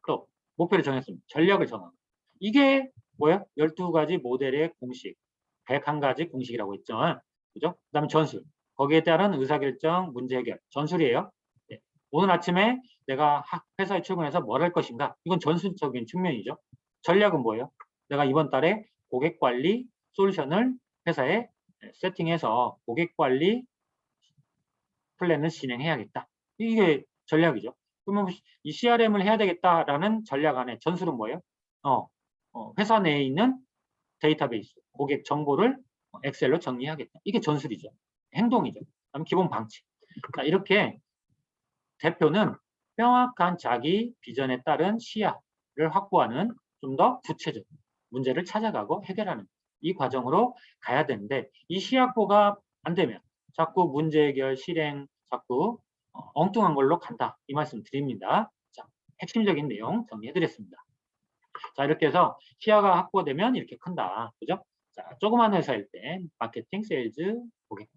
또 목표를 정했습니다. 전략을 정하고. 이게 뭐예요? 12가지 모델의 공식, 101가지 공식이라고 했죠. 그죠? 그 다음에 전술. 거기에 따른 의사결정, 문제 해결. 전술이에요. 오늘 아침에 내가 회사에 출근해서 뭘 할 것인가? 이건 전술적인 측면이죠. 전략은 뭐예요? 내가 이번 달에 고객관리 솔루션을 회사에 세팅해서 고객관리 플랜을 진행해야겠다. 이게 전략이죠. 그러면 이 CRM을 해야 되겠다라는 전략 안에 전술은 뭐예요? 회사 내에 있는 데이터베이스, 고객 정보를 엑셀로 정리하겠다. 이게 전술이죠. 행동이죠. 그다음 기본 방치. 자, 이렇게 대표는 명확한 자기 비전에 따른 시야를 확보하는 좀 더 구체적 문제를 찾아가고 해결하는 이 과정으로 가야 되는데 이 시야 확보가 안 되면 자꾸 문제 해결, 실행, 자꾸 엉뚱한 걸로 간다. 이 말씀 드립니다. 자, 핵심적인 내용 정리해드렸습니다. 자, 이렇게 해서 시야가 확보되면 이렇게 큰다. 그죠? 자, 조그만 회사일 때 마케팅, 세일즈, 고객.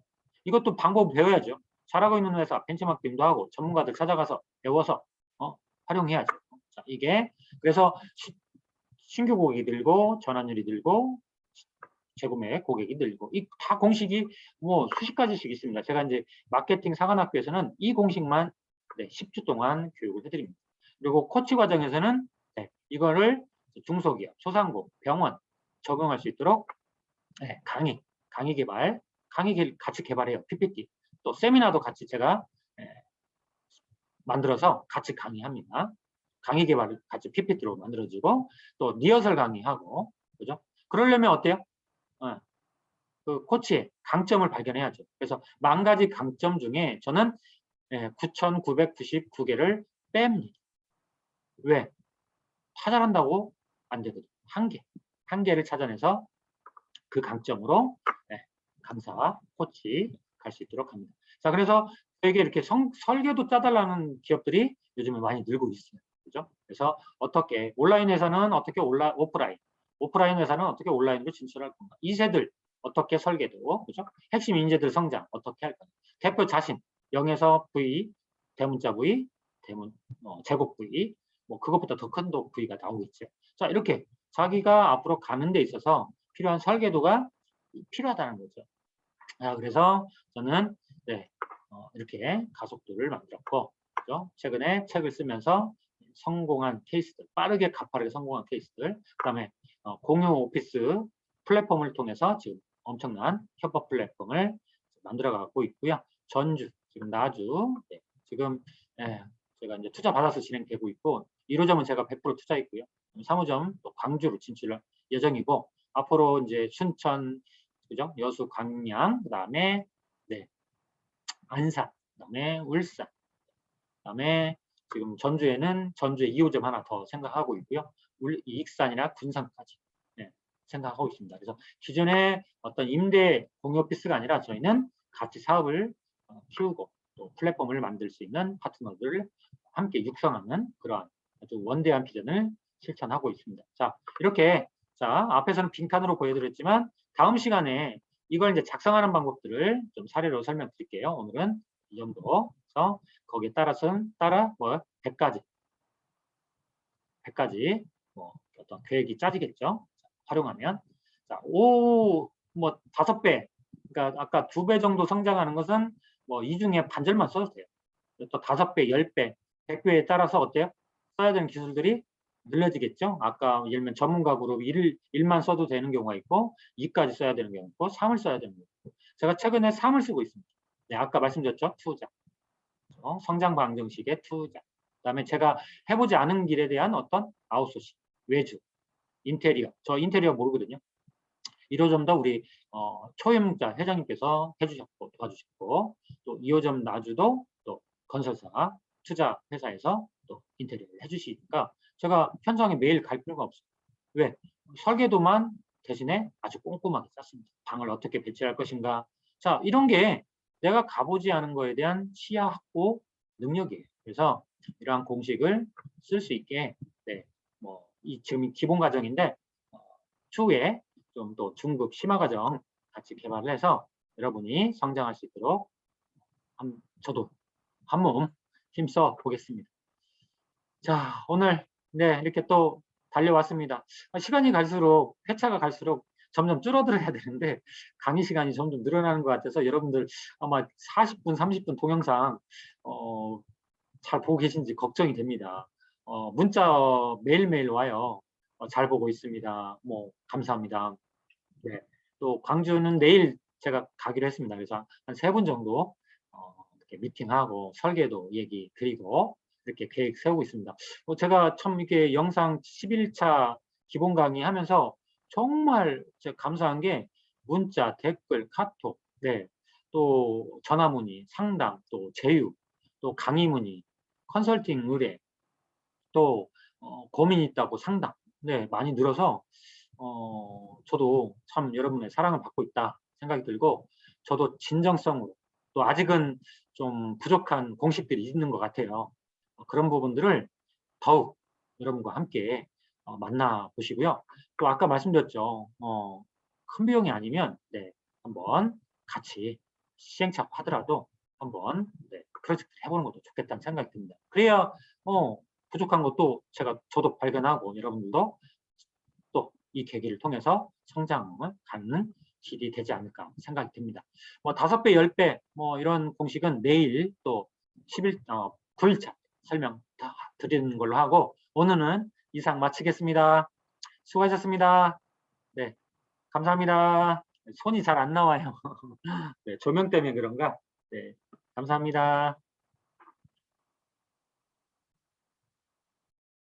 이것도 방법 배워야죠. 잘하고 있는 회사 벤치마킹도 하고 전문가들 찾아가서 배워서 활용해야죠. 자, 이게 그래서 신규 고객이 늘고 전환율이 늘고 재구매 고객이 늘고 이 다 공식이 뭐 수십 가지씩 있습니다. 제가 이제 마케팅 사관학교에서는 이 공식만 10주 동안 교육을 해드립니다. 그리고 코치 과정에서는 이거를 중소기업, 소상공, 병원 적용할 수 있도록 강의 개발, 강의 같이 개발해요. PPT. 또 세미나도 같이 제가 만들어서 같이 강의합니다. 강의 개발을 같이 PPT로 만들어지고 또 리허설 강의하고 그죠? 그러려면 어때요? 그 코치의 강점을 발견해야죠. 그래서 10,000가지 강점 중에 저는 9,999개를 뺍니다. 왜? 찾아낸다고 안 되거든요. 한 개를 찾아내서 그 강점으로 강사, 코치 갈 수 있도록 합니다. 자, 그래서 저에게 이렇게 설계도 짜달라는 기업들이 요즘에 많이 늘고 있어요. 그죠? 그래서 어떻게 온라인 회사는 어떻게 오프라인 회사는 어떻게 온라인으로 진출할 건가? 이세들 어떻게 설계도, 그죠? 핵심 인재들 성장 어떻게 할 건가? 대표 자신 0에서 V, 대문자 V, 제곱 V, 뭐 그것보다 더 큰 V가 나오겠죠. 자, 이렇게 자기가 앞으로 가는 데 있어서 필요한 설계도가 필요하다는 거죠. 그래서 저는 네, 이렇게 가속도를 만들었고, 그죠? 최근에 책을 쓰면서 성공한 케이스들, 빠르게 가파르게 성공한 케이스들, 그다음에 공유 오피스 플랫폼을 통해서 지금 엄청난 협업 플랫폼을 만들어 가고 있고요. 전주, 지금 나주, 네, 지금 제가 이제 투자 받아서 진행되고 있고, 1호점은 제가 100% 투자했고요. 3호점 또 광주로 진출 예정이고, 앞으로 이제 춘천, 그죠? 여수, 광양, 그다음에 네, 안산, 그다음에 울산, 그다음에 지금 전주에는 전주에 2호점 하나 더 생각하고 있고요. 익산이나 군산까지 네, 생각하고 있습니다. 그래서 기존의 어떤 임대 공유 오피스가 아니라 저희는 같이 사업을 키우고 또 플랫폼을 만들 수 있는 파트너들을 함께 육성하는 그러한 아주 원대한 비전을 실천하고 있습니다. 자, 이렇게 앞에서는 빈칸으로 보여드렸지만 다음 시간에 이걸 이제 작성하는 방법들을 좀 사례로 설명드릴게요. 오늘은 이 정도. 그래서 거기에 따라 100가지 뭐 어떤 계획이 짜지겠죠. 활용하면 자, 뭐 5배, 그러니까 아까 2배 정도 성장하는 것은 뭐 이 중에 반절만 써도 돼요. 또 5배, 10배, 100배에 따라서 어때요? 써야 되는 기술들이 늘려지겠죠. 아까 예를 들면 전문가 그룹 1만 써도 되는 경우가 있고 2까지 써야 되는 경우가 있고 3을 써야 되는 경우가 있고 제가 최근에 3을 쓰고 있습니다. 네, 아까 말씀드렸죠. 투자. 성장 방정식의 투자. 그다음에 제가 해보지 않은 길에 대한 어떤 아웃소싱, 외주, 인테리어. 저 인테리어 모르거든요. 1호점도 우리 초임자 회장님께서 해주셨고 도와주셨고 또 2호점 나주도 또 건설사 투자 회사에서 또 인테리어를 해주시니까 제가 현장에 매일 갈 필요가 없어요. 왜? 설계도만 대신에 아주 꼼꼼하게 짰습니다. 방을 어떻게 배치할 것인가. 자, 이런 게 내가 가보지 않은 거에 대한 시야 확보 능력이에요. 그래서 이러한 공식을 쓸 수 있게 네, 뭐 지금 기본 과정인데 추후에 좀 또 중급 심화 과정 같이 개발을 해서 여러분이 성장할 수 있도록 저도 한 몸 힘써 보겠습니다. 자, 오늘 네 이렇게 또 달려왔습니다. 시간이 갈수록 회차가 갈수록 점점 줄어들어야 되는데 강의 시간이 점점 늘어나는 것 같아서 여러분들 아마 40분, 30분 동영상 잘 보고 계신지 걱정이 됩니다. 문자 매일매일 와요. 잘 보고 있습니다. 뭐 감사합니다. 네. 또 광주는 내일 제가 가기로 했습니다. 그래서 한 3분 정도 이렇게 미팅하고 설계도 얘기 드리고 이렇게 계획 세우고 있습니다. 제가 참 이렇게 영상 11차 기본 강의 하면서 정말 제가 감사한 게 문자, 댓글, 카톡, 네, 또 전화 문의, 상담, 또 제휴, 또 강의 문의, 컨설팅 의뢰, 또 고민 있다고 상담, 네, 많이 늘어서 저도 참 여러분의 사랑을 받고 있다 생각이 들고 저도 진정성으로 또 아직은 좀 부족한 공식들이 있는 것 같아요. 그런 부분들을 더욱 여러분과 함께 만나보시고요. 또 아까 말씀드렸죠. 큰 비용이 아니면 네, 한번 같이 시행착오 하더라도 한번 네, 프로젝트를 해보는 것도 좋겠다는 생각이 듭니다. 그래야 부족한 것도 저도 발견하고 여러분들도 또 이 계기를 통해서 성장을 갖는 길이 되지 않을까 생각이 듭니다. 뭐 5배, 10배 뭐 이런 공식은 내일 또 9일차 설명 다 드리는 걸로 하고 오늘은 이상 마치겠습니다. 수고하셨습니다. 네, 감사합니다. 손이 잘 안 나와요. 네, 조명 때문에 그런가? 네, 감사합니다.